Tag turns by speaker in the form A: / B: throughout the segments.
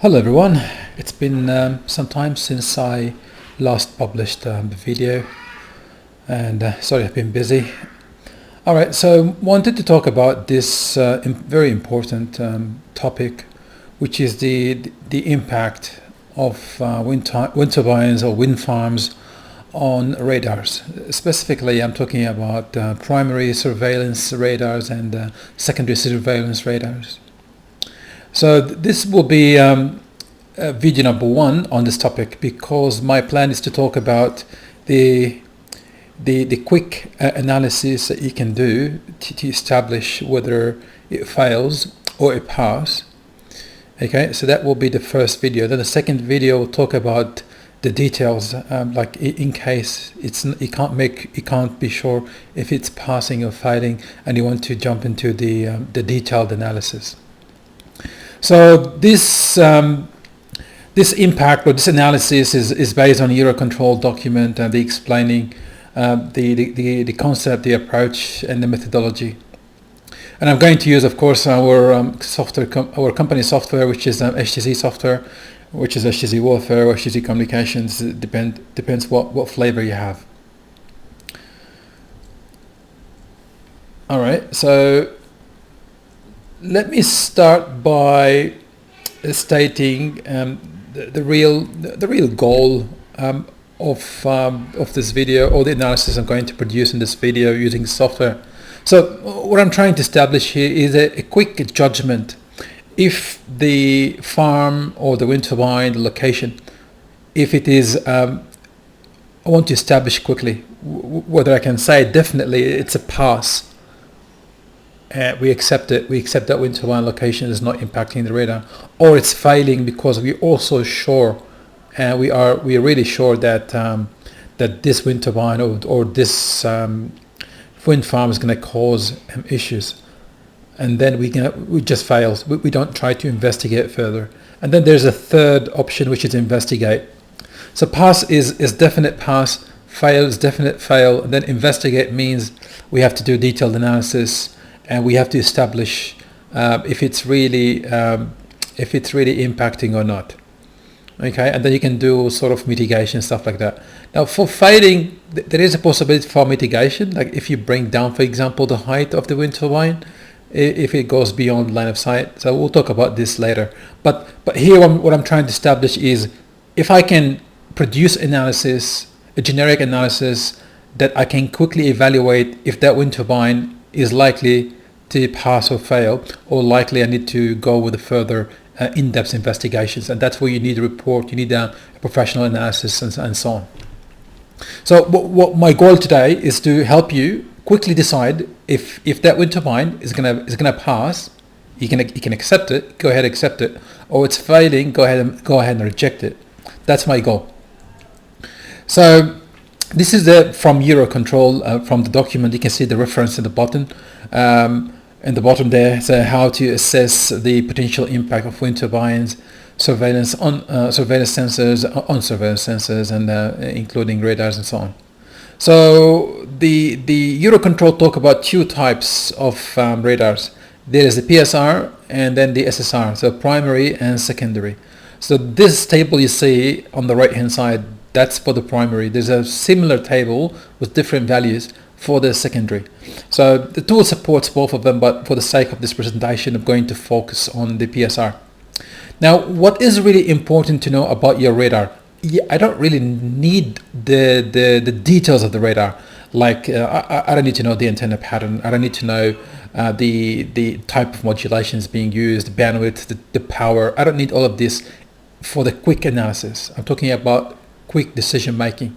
A: Hello everyone, it's been some time since I last published the video, and sorry I've been busy. Alright, so wanted to talk about this very important topic, which is the impact of wind turbines or wind farms on radars. Specifically, I'm talking about primary surveillance radars and secondary surveillance radars. So this will be video number 1 on this topic, because my plan is to talk about the quick analysis that you can do to establish whether it fails or it passes. Okay, so that will be the first video. Then the second video will talk about the details, like in case you can't be sure if it's passing or failing, and you want to jump into the detailed analysis. So this impact or this analysis is based on a Eurocontrol document and the explaining the concept, the approach, and the methodology. And I'm going to use, of course, our our company software, which is HTC software, which is HTC Warfare or HTC Communications. Depends what flavor you have. All right, so let me start by stating the real goal of this video, or the analysis I'm going to produce in this video using software. So what I'm trying to establish here is a quick judgment if the farm or the wind turbine, the location, if it is I want to establish quickly whether I can say definitely it's a pass. We accept it. We accept that wind turbine location is not impacting the radar, or it's failing because we're also sure, and we are really sure that that this wind turbine or this wind farm is going to cause issues, and then we just fail. We don't try to investigate further. And then there's a third option, which is investigate. So pass is definite pass, fail is definite fail, and then investigate means we have to do detailed analysis. And we have to establish if it's really impacting or not. Okay, and then you can do sort of mitigation, stuff like that. Now, for failing, there is a possibility for mitigation, like if you bring down, for example, the height of the wind turbine, if it goes beyond line of sight. So we'll talk about this later. But here, what I'm trying to establish is if I can produce analysis, a generic analysis that I can quickly evaluate if that wind turbine is likely to pass or fail, or likely I need to go with a further in-depth investigations, and that's where you need a report, you need a professional analysis, and so on. So what my goal today is to help you quickly decide if that wind turbine is gonna pass. You can accept it, go ahead, accept it, or it's failing, go ahead and reject it. That's my goal. So this is from Eurocontrol, from the document. You can see the reference in the bottom. In the bottom there, so how to assess the potential impact of wind turbines, surveillance sensors, and including radars and so on. So the Eurocontrol talk about two types of radars. There is the PSR and then the SSR, so primary and secondary. So this table you see on the right hand side, that's for the primary. There's a similar table with different values for the secondary. So the tool supports both of them, but for the sake of this presentation, I'm going to focus on the PSR. Now, what is really important to know about your radar? I don't really need the details of the radar. Like I don't need to know the antenna pattern. I don't need to know the type of modulations being used, the bandwidth, the power. I don't need all of this for the quick analysis. I'm talking about quick decision making,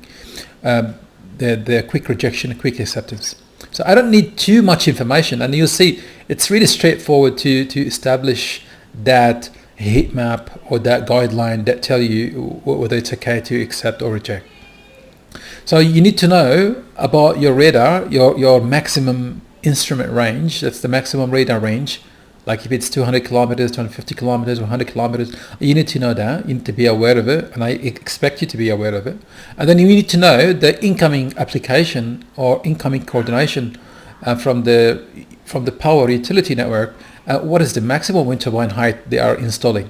A: the quick rejection, quick acceptance. So I don't need too much information, and you'll see it's really straightforward to establish that heat map or that guideline that tell you whether it's okay to accept or reject. So you need to know about your radar, your maximum instrument range. That's the maximum radar range. Like if it's 200 kilometers, 250 kilometers, 100 kilometers, you need to know that. You need to be aware of it, and I expect you to be aware of it. And then you need to know the incoming application or incoming coordination from the power utility network. What is the maximum wind turbine height they are installing?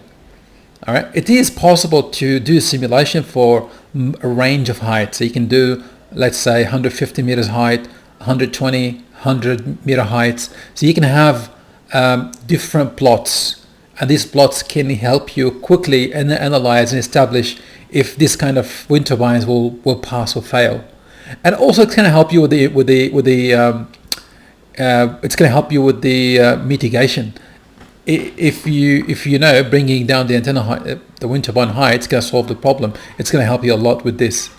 A: All right, it is possible to do simulation for a range of heights. So you can do, let's say, 150 meters height, 120, 100-meter heights. So you can have different plots, and these plots can help you quickly analyze and establish if this kind of wind turbines will pass or fail. And also it's going to help you with the mitigation. If you know bringing down the antenna height, the wind turbine height, it's going to solve the problem. It's going to help you a lot with this.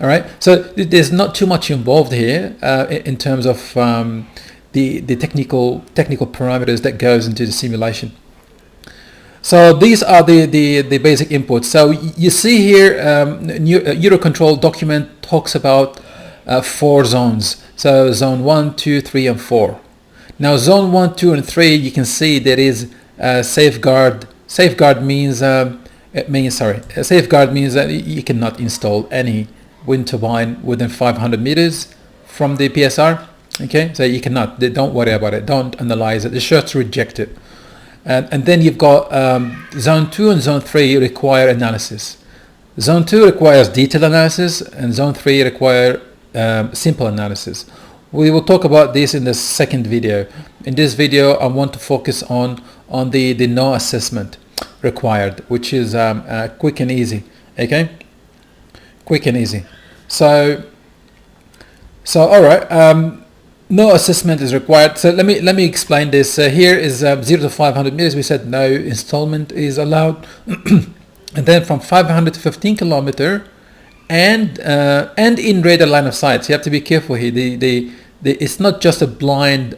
A: All right. So there's not too much involved here in terms of the technical parameters that goes into the simulation. So these are the basic inputs. So you see here, Eurocontrol document talks about 4 zones. So zone 1, 2, 3, and 4. Now zone 1, 2, and 3, you can see there is safeguard. Safeguard means safeguard means that you cannot install any wind turbine within 500 meters from the PSR. Okay, so you cannot. Don't worry about it. Don't analyze it. The just reject it. And then you've got zone 2 and zone 3 require analysis. Zone 2 requires detailed analysis, and zone 3 require simple analysis. We will talk about this in the second video. In this video, I want to focus on the no assessment required, which is quick and easy. Okay, quick and easy. So all right. No assessment is required. So let me explain this. Here is 0 to 500 meters. We said no installment is allowed, and then from 500 to 15 kilometer, and in radar line of sight. So you have to be careful here. It's not just a blind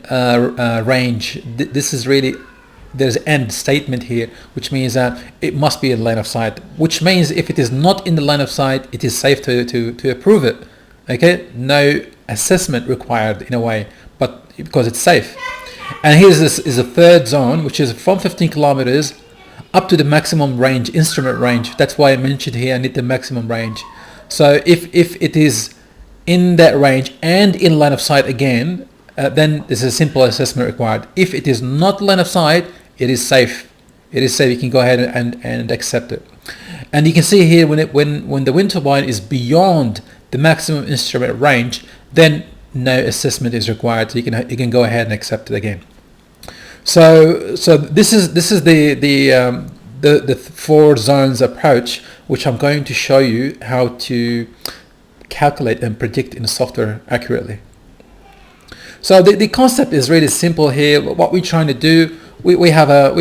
A: range. This is really, there's an end statement here, which means that it must be in line of sight. Which means if it is not in the line of sight, it is safe to approve it. Okay, no assessment required in a way, but because it's safe. And here's this is a third zone, which is from 15 kilometers up to the maximum range, instrument range. That's why I mentioned here I need the maximum range. So if it is in that range and in line of sight again, then there's a simple assessment required. If it is not line of sight, it is safe. It is safe. You can go ahead and accept it. And you can see here when the wind turbine is beyond the maximum instrument range, then no assessment is required. So you can go ahead and accept it again. So this is the 4 zones approach, which I'm going to show you how to calculate and predict in the software accurately. So the concept is really simple here. What we're trying to do, we have a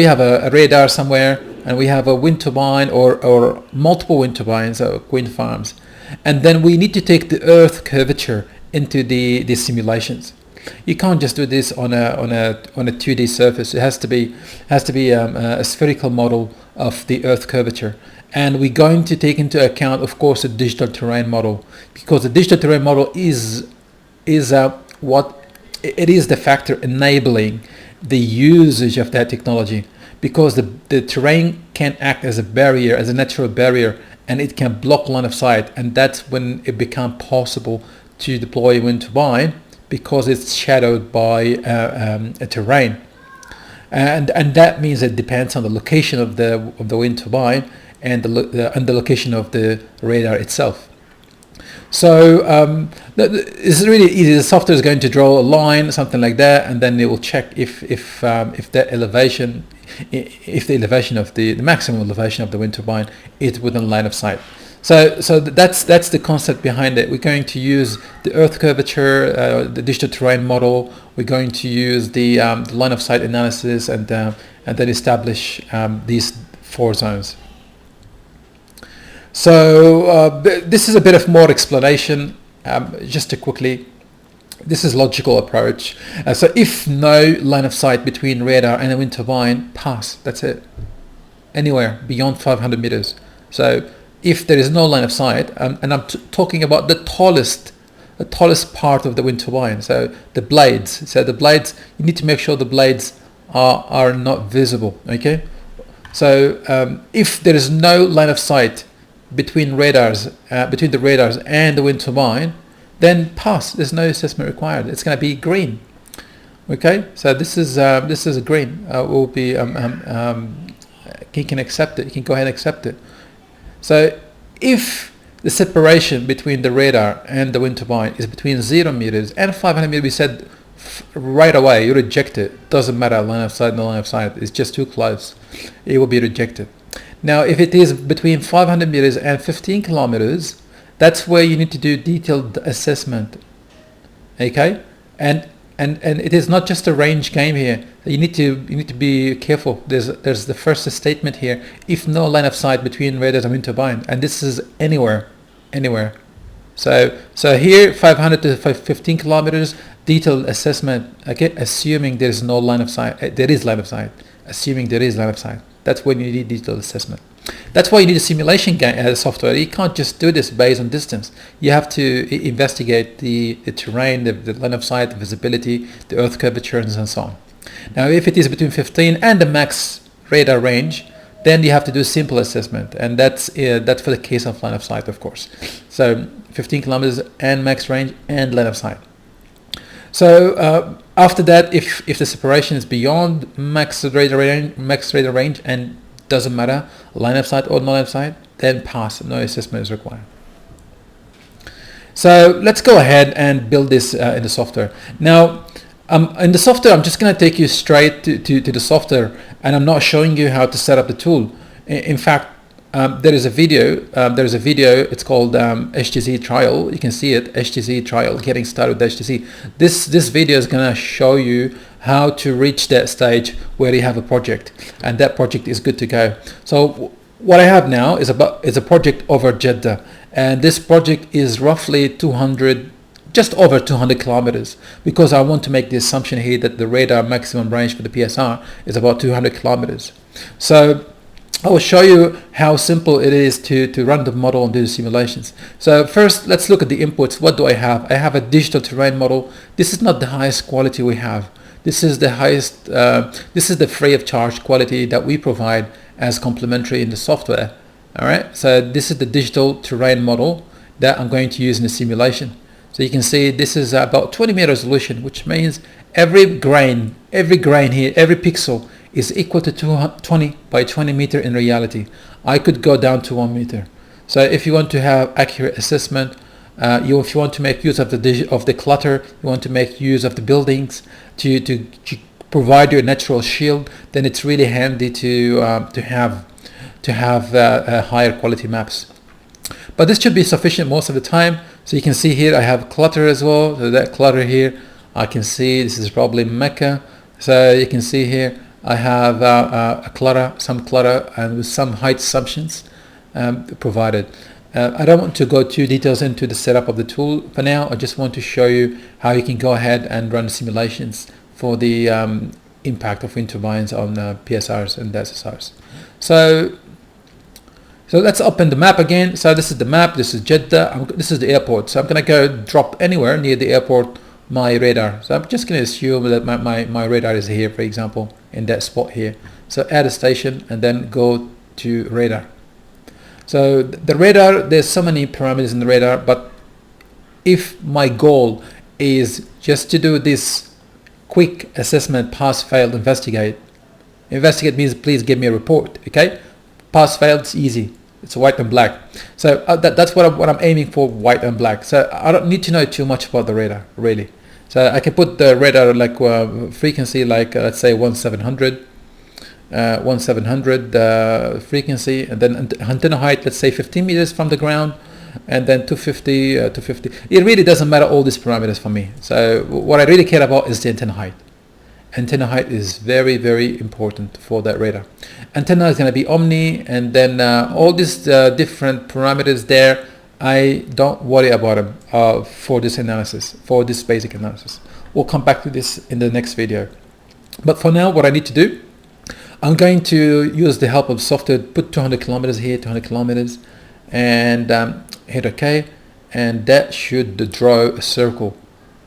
A: radar somewhere, and we have a wind turbine or multiple wind turbines or wind farms, and then we need to take the Earth curvature into the simulations. You can't just do this on a 2D surface. It has to be a spherical model of the Earth curvature. And we're going to take into account, of course, a digital terrain model, because the digital terrain model is the factor enabling the usage of that technology, because the terrain can act as a barrier, as a natural barrier, and it can block line of sight, and that's when it becomes possible to deploy a wind turbine, because it's shadowed by a terrain, and that means it depends on the location of the wind turbine and the location of the radar itself. So it's really easy. The software is going to draw a line, something like that, and then it will check if the elevation, if the elevation of the maximum elevation of the wind turbine is within line of sight. So that's the concept behind it. We're going to use the Earth curvature, the digital terrain model. We're going to use the line of sight analysis, and then establish these 4 zones. So this is a bit of more explanation. Just to quickly, this is logical approach. So if no line of sight between radar and a wind turbine, pass. That's it. Anywhere beyond 500 meters. So if there is no line of sight, and I'm talking about the tallest part of the wind turbine, so the blades. So the blades, you need to make sure the blades are not visible. Okay. So if there is no line of sight between the radars and the wind turbine, then pass. There's no assessment required. It's going to be green. Okay. So this is green. Will be he can accept it. He can go ahead and accept it. So if the separation between the radar and the wind turbine is between 0 meters and 500 meters, we said right away you reject it. Doesn't matter line of sight, no line of sight. It's just too close. It will be rejected. Now, if it is between 500 meters and 15 kilometers, that's where you need to do detailed assessment. Okay, and it is not just a range game here. You need to be careful. There's the first statement here: if no line of sight between radars and wind turbine, and this is anywhere. So here 500 to 15 kilometers detailed assessment. Okay, assuming there is no line of sight. There is line of sight. Assuming there is line of sight. That's when you need detailed assessment. That's why you need a simulation software. You can't just do this based on distance. You have to investigate the terrain, the line of sight, the visibility, the earth curvatures, and so on. Now, if it is between 15 and the max radar range, then you have to do simple assessment, and that's for the case of line of sight, of course. So 15 kilometers and max range and line of sight. So after that, if the separation is beyond max radar range and doesn't matter line of sight or no line of sight, then pass. No assessment is required. So let's go ahead and build this in the software. Now, in the software, I'm just going to take you straight to the software, and I'm not showing you how to set up the tool. In fact, there is a video. It's called HTC trial. You can see it, HTC trial, getting started with HTC. This video is going to show you how to reach that stage where you have a project, and that project is good to go. So what I have now is a project over Jeddah, and this project is roughly just over 200 kilometers, because I want to make the assumption here that the radar maximum range for the PSR is about 200 kilometers. So I will show you how simple it is to run the model and do the simulations. So first, let's look at the inputs. What do I have? I have a digital terrain model. This is not the highest quality we have. This is the highest, this is the free of charge quality that we provide as complementary in the software. All right, so this is the digital terrain model that I'm going to use in the simulation. So you can see this is about 20 meter resolution, which means every grain here, every pixel is equal to 20 by 20 meter in reality. I could go down to 1 meter. So if you want to have accurate assessment, if you want to make use of the clutter, you want to make use of the buildings to provide you a natural shield, then it's really handy to have higher quality maps. But this should be sufficient most of the time. So you can see here I have clutter as well. So that clutter here, I can see this is probably Mecca. So you can see here I have some clutter and with some height assumptions provided. I don't want to go too details into the setup of the tool for now. I just want to show you how you can go ahead and run simulations for the impact of wind turbines on PSRs and SSRs. So let's open the map again. So this is the map. This is Jeddah. This is the airport. So I'm going to go drop anywhere near the airport my radar. So I'm just going to assume that my radar is here, for example, in that spot here. So add a station and then go to radar. So the radar, there's so many parameters in the radar, but if my goal is just to do this quick assessment, pass, failed, investigate means please give me a report. Okay, pass, failed, it's easy. It's white and black. So that's what I'm aiming for, white and black. So I don't need to know too much about the radar, really. So I can put the radar like frequency, like let's say 1700 frequency, and then antenna height, let's say 15 meters from the ground, and then 250. It really doesn't matter all these parameters for me. So what I really care about is the antenna height. Antenna height is very, very important for that radar. Antenna is going to be omni, and then all these different parameters there, I don't worry about them for this analysis, for this basic analysis. We'll come back to this in the next video. But for now, what I need to do, I'm going to use the help of software, put 200 kilometers here, 200 kilometers, and hit OK, and that should draw a circle.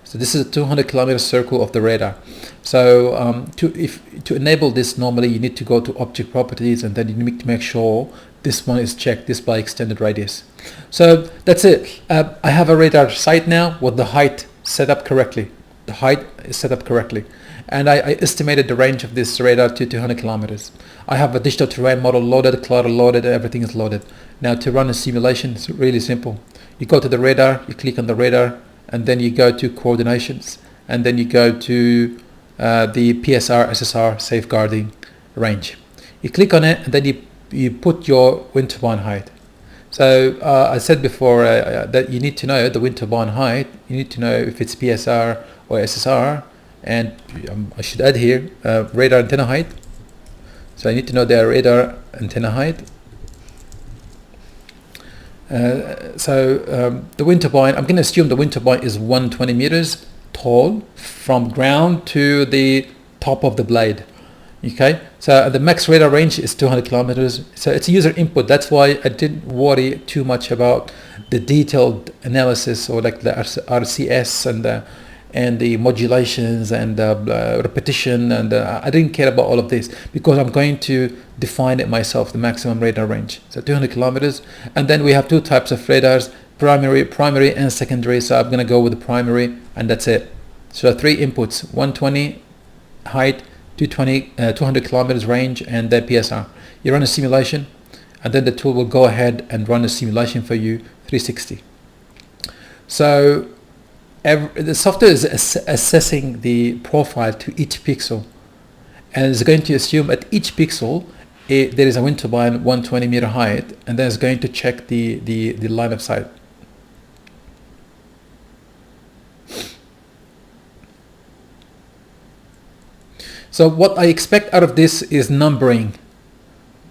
A: So this is a 200 kilometer circle of the radar. So to enable this, normally you need to go to object properties, and then you need to make sure this one is checked, display extended radius. So that's it. I have a radar site now with the height set up correctly. The height is set up correctly. and I estimated the range of this radar to 200 kilometers. I have a digital terrain model loaded, clutter loaded, everything is loaded. Now to run a simulation, it's really simple. You go to the radar, you click on the radar, and then you go to coordinations, and then you go to the PSR, SSR, safeguarding range. You click on it, and then you put your wind turbine height. So I said before that you need to know the wind turbine height. You need to know if it's PSR or SSR, and I should add here radar antenna height. So I need to know their radar antenna height. The wind turbine, I'm going to assume the wind turbine is 120 meters tall from ground to the top of the blade. Okay, so the max radar range is 200 kilometers. So it's user input. That's why I didn't worry too much about the detailed analysis, or like the RCS and the modulations and repetition, and I didn't care about all of this because I'm going to define it myself, the maximum radar range. So 200 kilometers, and then we have two types of radars, primary and secondary. So I'm going to go with the primary, and that's it. So 3 inputs: 120 height, 200 kilometers range, and then PSR. You run a simulation, and then the tool will go ahead and run a simulation for you 360. So the software is assessing the profile to each pixel, and it's going to assume at each pixel there is a wind turbine 120 meter height, and then it's going to check the line of sight. So what I expect out of this is numbering.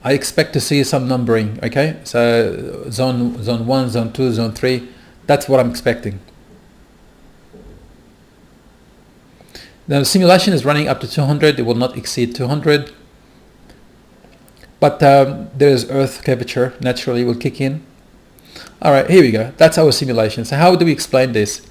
A: I expect to see some numbering. Okay, so zone 1, zone 2, zone 3. That's what I'm expecting. Now the simulation is running up to 200. It will not exceed 200. But there is earth curvature naturally will kick in. All right, here we go. That's our simulation. So how do we explain this?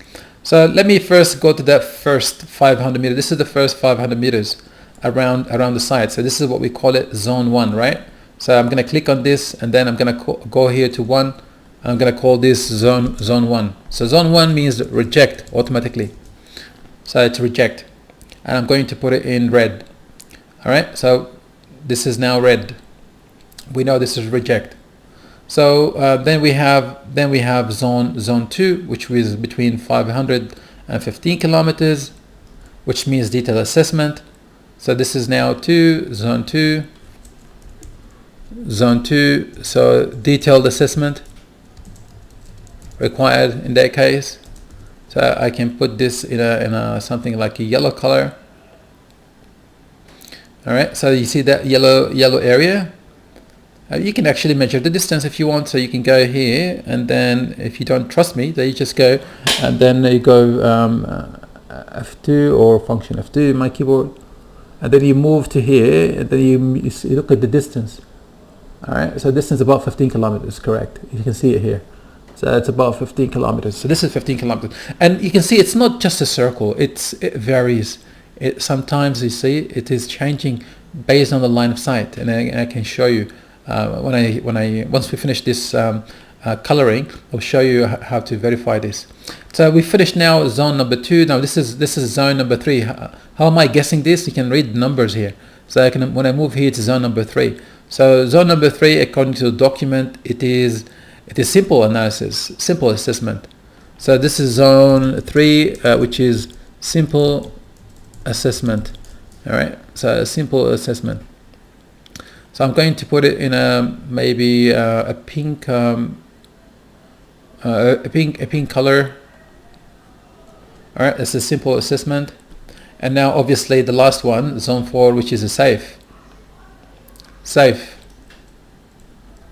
A: So let me first go to that first 500 meters. This is the first 500 meters around the site. So this is what we call it zone 1, right? So I'm going to click on this, and then I'm going to go here to 1. And I'm going to call this zone 1. So zone 1 means reject automatically. So it's reject, and I'm going to put it in red. All right, so this is now red. We know this is reject. So then we have zone 2, which is between 500 and 15 kilometers, which means detailed assessment. So this is now zone 2, so detailed assessment required in that case. So I can put this in a something like a yellow color. All right, so you see that yellow area. You can actually measure the distance if you want. So you can go here, and then if you don't trust me, then you just go, and then you go F2 or function F2 in my keyboard, and then you move to here, and then you look at the distance. All right, so distance about 15 kilometers, correct? You can see it here. So it's about 15 kilometers. So this is 15 kilometers, and you can see it's not just a circle. It varies. Sometimes you see it is changing based on the line of sight, and I can show you once we finish this coloring, I'll show you how to verify this. So we finished now zone number 2. Now this is zone number 3. How am I guessing this? You can read the numbers here. So when I move here to zone number 3. So zone number 3, according to the document, it is simple analysis, simple assessment. So this is zone 3, which is simple assessment. All right, so a simple assessment. So I'm going to put it in maybe a pink color. All right, it's a simple assessment. And now obviously the last one, zone 4, which is a safe.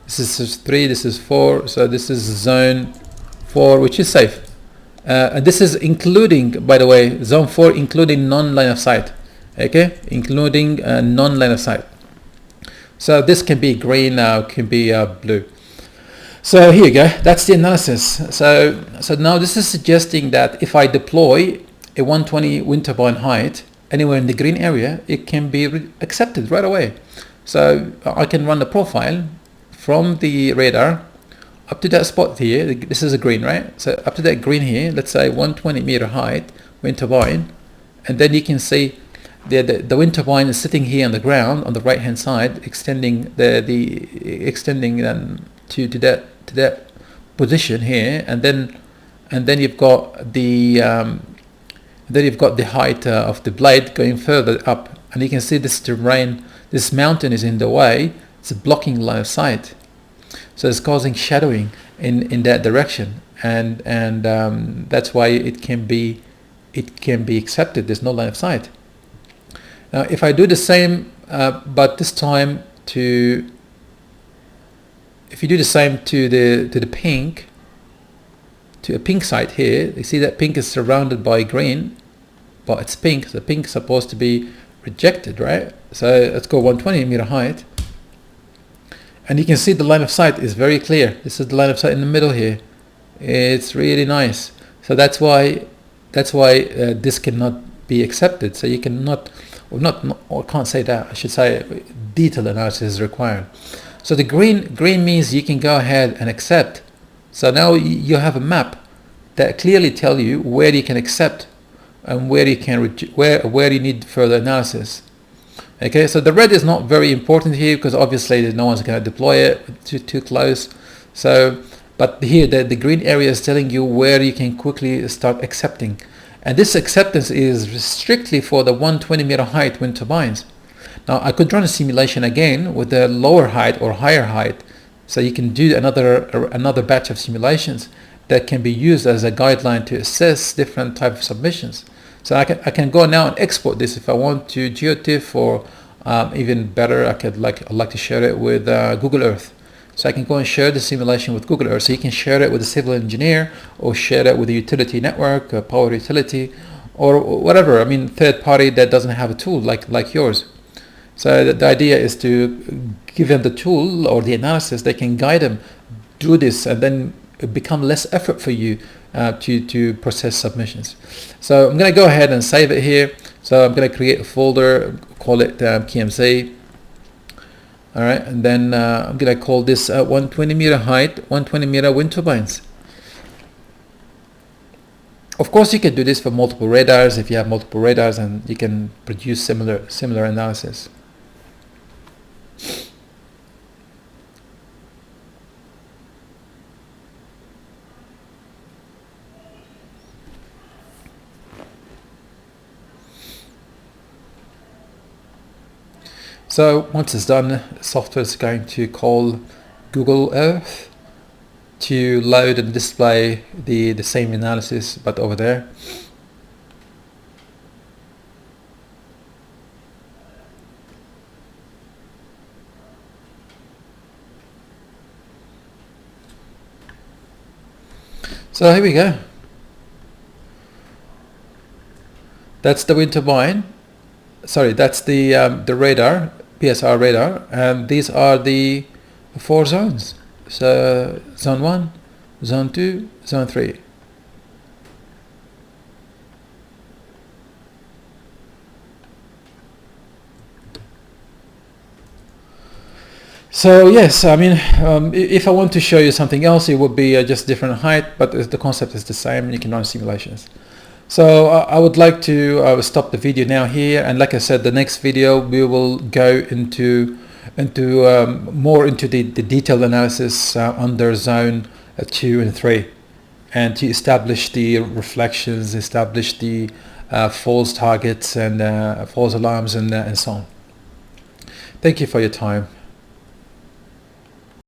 A: This is 3, this is 4, so this is zone 4, which is safe. And this is including, by the way, zone 4 including non-line of sight. Okay, including non-line of sight. So this can be green, can be blue. So here you go, that's the analysis. So now this is suggesting that if I deploy a 120 wind turbine height anywhere in the green area, it can be accepted right away. So I can run the profile from the radar up to that spot here. This is a green, right? So up to that green here, let's say 120 meter height wind turbine, and then you can see the wind turbine is sitting here on the ground on the right hand side, extending extending to that position here, and then you've got the height of the blade going further up, and you can see this terrain, this mountain is in the way. It's blocking line of sight, so it's causing shadowing in that direction, and that's why it can be accepted. There's no line of sight. Now, if I do the same, but this time if you do the same to the pink, to a pink side here, you see that pink is surrounded by green, but it's pink. The pink is supposed to be rejected, right? So let's go 120 meter height, and you can see the line of sight is very clear. This is the line of sight in the middle here. It's really nice. So that's why this cannot be accepted. So you cannot, or can't say that. I should say detailed analysis is required. So the green means you can go ahead and accept. So now you have a map that clearly tell you where you can accept and where you can where you need further analysis. Okay, so the red is not very important here because obviously no one's going to deploy it too close. So, but here the green area is telling you where you can quickly start accepting, and this acceptance is strictly for the 120 meter height wind turbines. Now I could run a simulation again with the lower height or higher height, so you can do another batch of simulations that can be used as a guideline to assess different type of submissions. So I can go now and export this if I want to GeoTIFF, or even better, I'd like to share it with Google Earth. So I can go and share the simulation with Google Earth. So you can share it with a civil engineer, or share it with a utility network, a power utility, or whatever. I mean, third party that doesn't have a tool like yours. So the idea is to give them the tool or the analysis. They can guide them, do this, and then it become less effort for you to process submissions. So I'm going to go ahead and save it here. So I'm going to create a folder, call it KMZ. All right, and then I'm going to call this 120 meter height, 120 meter wind turbines. Of course, you can do this for multiple radars if you have multiple radars, and you can produce similar analysis. So once it's done, the software is going to call Google Earth to load and display the same analysis, but over there. So here we go. That's the wind turbine. Sorry, that's the radar, PSR radar, and these are the 4 zones. So zone 1, zone 2, zone 3. So yes, I mean, if I want to show you something else, it would be just different height, but the concept is the same. You can run simulations. So I would like to stop the video now here, and like I said, the next video we will go into more into the detailed analysis under zone 2 and 3, and to establish the reflections, establish the false targets and false alarms, and so on. Thank you for your time.